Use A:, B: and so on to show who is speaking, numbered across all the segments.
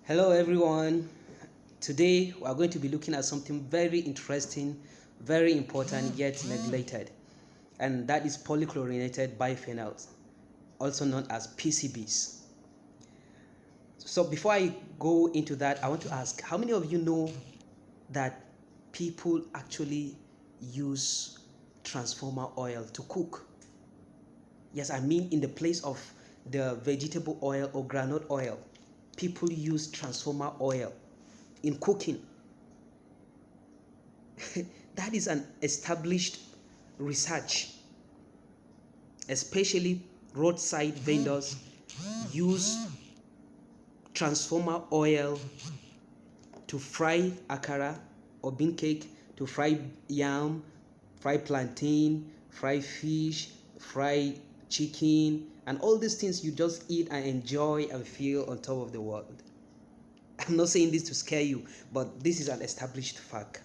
A: Hello everyone. Today we are going to be looking at something very interesting, very important yet neglected, and that is polychlorinated biphenyls, also known as PCBs. So before I go into that, I want to ask, how many of you know that people actually use transformer oil to cook? Yes, I mean in the place of the vegetable oil or groundnut oil. People use transformer oil in cooking. That is an established research. Especially roadside vendors use transformer oil to fry akara or bean cake, to fry yam, fry plantain, fry fish, fry chicken, and all these things you just eat and enjoy and feel on top of the world. I'm not saying this to scare you, but this is an established fact.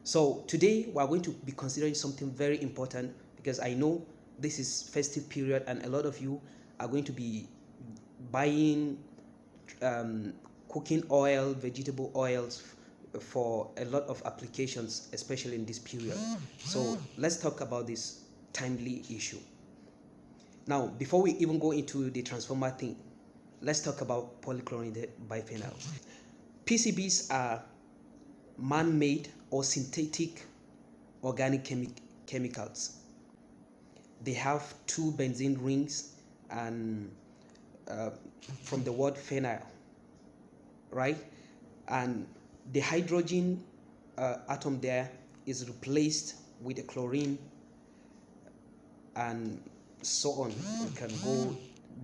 A: So today we are going to be considering something very important, because I know this is festive period and a lot of you are going to be buying cooking oil, vegetable oils for a lot of applications, especially in this period. So let's talk about this timely issue. Now, before we even go into the transformer thing, let's talk about polychlorinated biphenyls. PCBs are man-made or synthetic organic chemicals. They have two benzene rings and from the word phenyl, right? And the hydrogen atom there is replaced with a chlorine and so on. We can go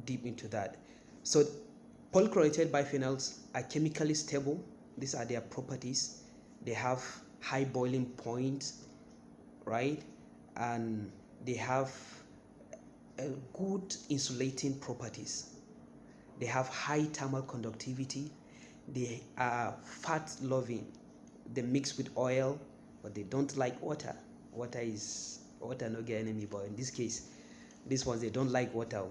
A: deep into that. So polychlorinated biphenyls are chemically stable. These are their properties. They have high boiling point, right? And they have good insulating properties. They have high thermal conductivity. They are fat loving. They mix with oil, but they don't like water. Water no get enemy, but in this case, these ones, they don't like water.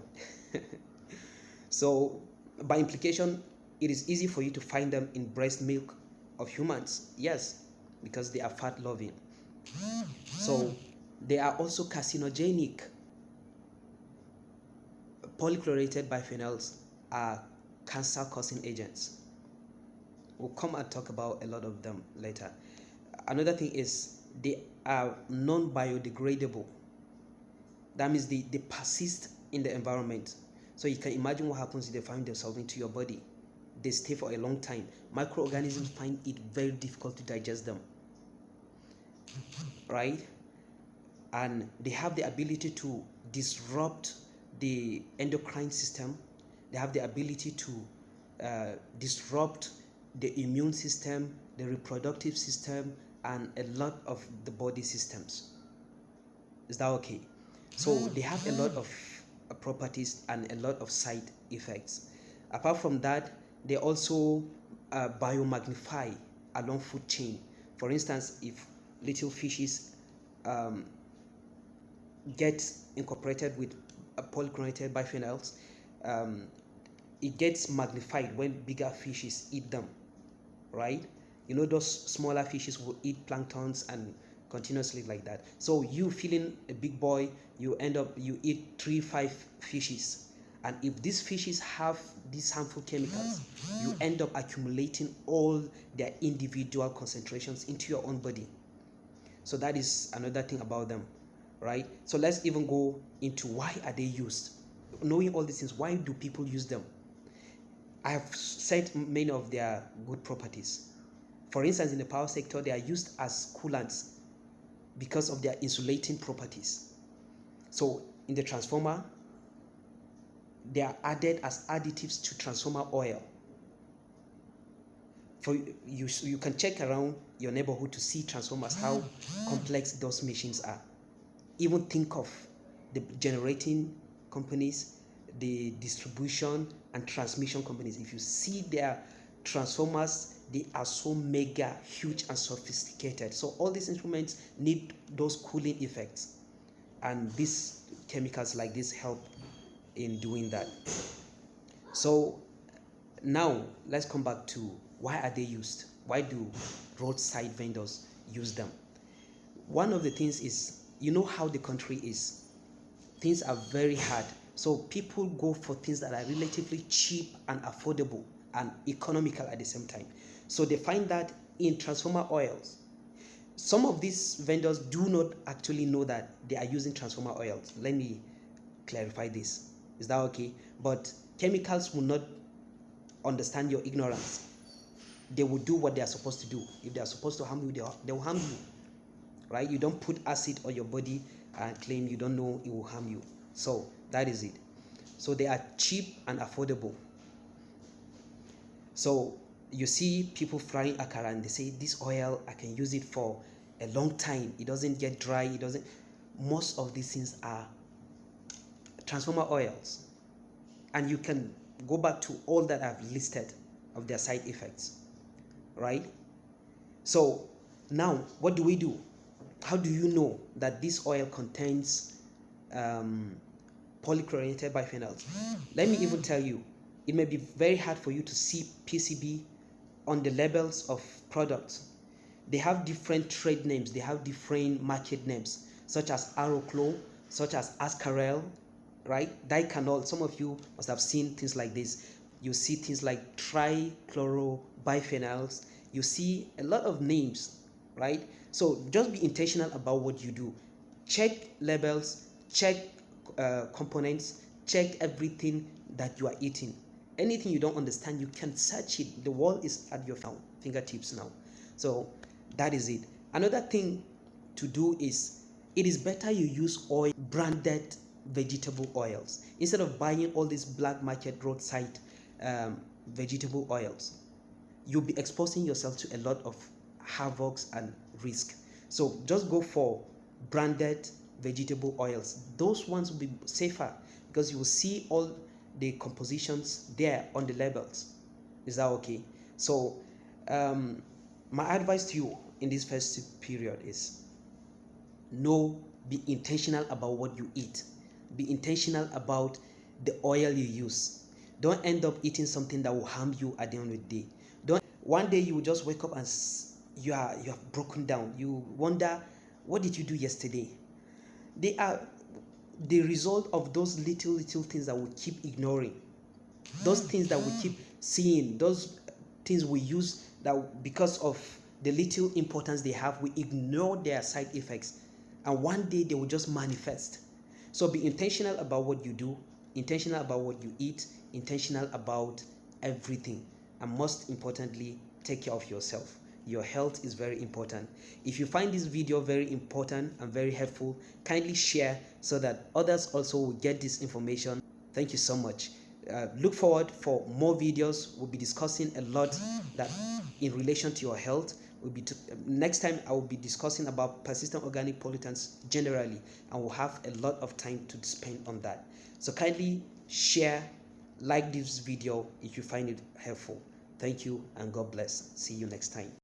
A: So by implication, it is easy for you to find them in breast milk of humans. Yes, because they are fat loving. So they are also carcinogenic. Polychlorinated biphenyls are cancer causing agents. We'll come and talk about a lot of them later. Another thing is they are non-biodegradable. That means they persist in the environment. So you can imagine what happens if they find themselves into your body. They stay for a long time. Microorganisms find it very difficult to digest them, right? And they have the ability to disrupt the endocrine system. They have the ability to disrupt the immune system, the reproductive system, and a lot of the body systems. Is that okay? So they have a lot of properties and a lot of side effects. Apart from that, they also biomagnify along food chain. For instance, if little fishes get incorporated with polychlorinated biphenyls, it gets magnified when bigger fishes eat them, right? You know, those smaller fishes will eat planktons and continuously like that. So you feeling a big boy, you eat 3-5 fishes, and if these fishes have these harmful chemicals, you end up accumulating all their individual concentrations into your own body. So that is another thing about them, right? So let's even go into why are they used. Knowing all these things, why do people use them? I have said many of their good properties. For instance, in the power sector, they are used as coolants because of their insulating properties. So in the transformer, they are added as additives to transformer oil. For you can check around your neighborhood to see transformers, how complex those machines are. Even think of the generating companies, the distribution and transmission companies. If you see their transformers, they are so mega huge and sophisticated. So all these instruments need those cooling effects, and these chemicals like this help in doing that. So Now let's come back to why are they used? Why do roadside vendors use them? One of the things is, you know how the country is. Things are very hard. So people go for things that are relatively cheap and affordable and economical at the same time. So they find that in transformer oils, some of these vendors do not actually know that they are using transformer oils. Let me clarify this. Is that okay? But chemicals will not understand your ignorance. They will do what they are supposed to do. If they are supposed to harm you, they will harm you. Right? You don't put acid on your body and claim you don't know it will harm you. So that is it. So they are cheap and affordable. So you see people frying akara and they say, this oil, I can use it for a long time. It doesn't get dry. It doesn't. Most of these things are transformer oils. And you can go back to all that I've listed of their side effects. Right? So now what do we do? How do you know that this oil contains polychlorinated biphenyls? Let me even tell you, it may be very hard for you to see PCB on the labels of products. They have different trade names, they have different market names, such as Aroclo, such as Ascarel, right? Dichanol. Some of you must have seen things like this. You see things like trichlorobiphenyls. You see a lot of names, right? So just be intentional about what you do. Check labels, check components, check everything that you are eating. Anything you don't understand, you can search it. The world is at your fingertips now. So that is it. Another thing to do is, it is better you use oil, branded vegetable oils, instead of buying all these black market roadside vegetable oils. You'll be exposing yourself to a lot of havocs and risk. So just go for branded vegetable oils. Those ones will be safer because you will see all the compositions there on the labels. Is that okay? So my advice to you in this first period is, be intentional about what you eat. Be intentional about the oil you use. Don't end up eating something that will harm you at the end of the day. One day you will just wake up and you have broken down. You wonder, what did you do yesterday? They are the result of those little things that we keep ignoring, those things that we keep seeing, those things we use that because of the little importance they have, we ignore their side effects, and one day they will just manifest. So be intentional about what you do, intentional about what you eat, intentional about everything, and most importantly, take care of yourself. Your health is very important. If you find this video very important and very helpful, kindly share so that others also will get this information. Thank you so much. Look forward for more videos. We'll be discussing a lot that in relation to your health. Next time I will be discussing about persistent organic pollutants generally, and we'll have a lot of time to spend on that. So kindly share, like this video if you find it helpful. Thank you and God bless. See you next time.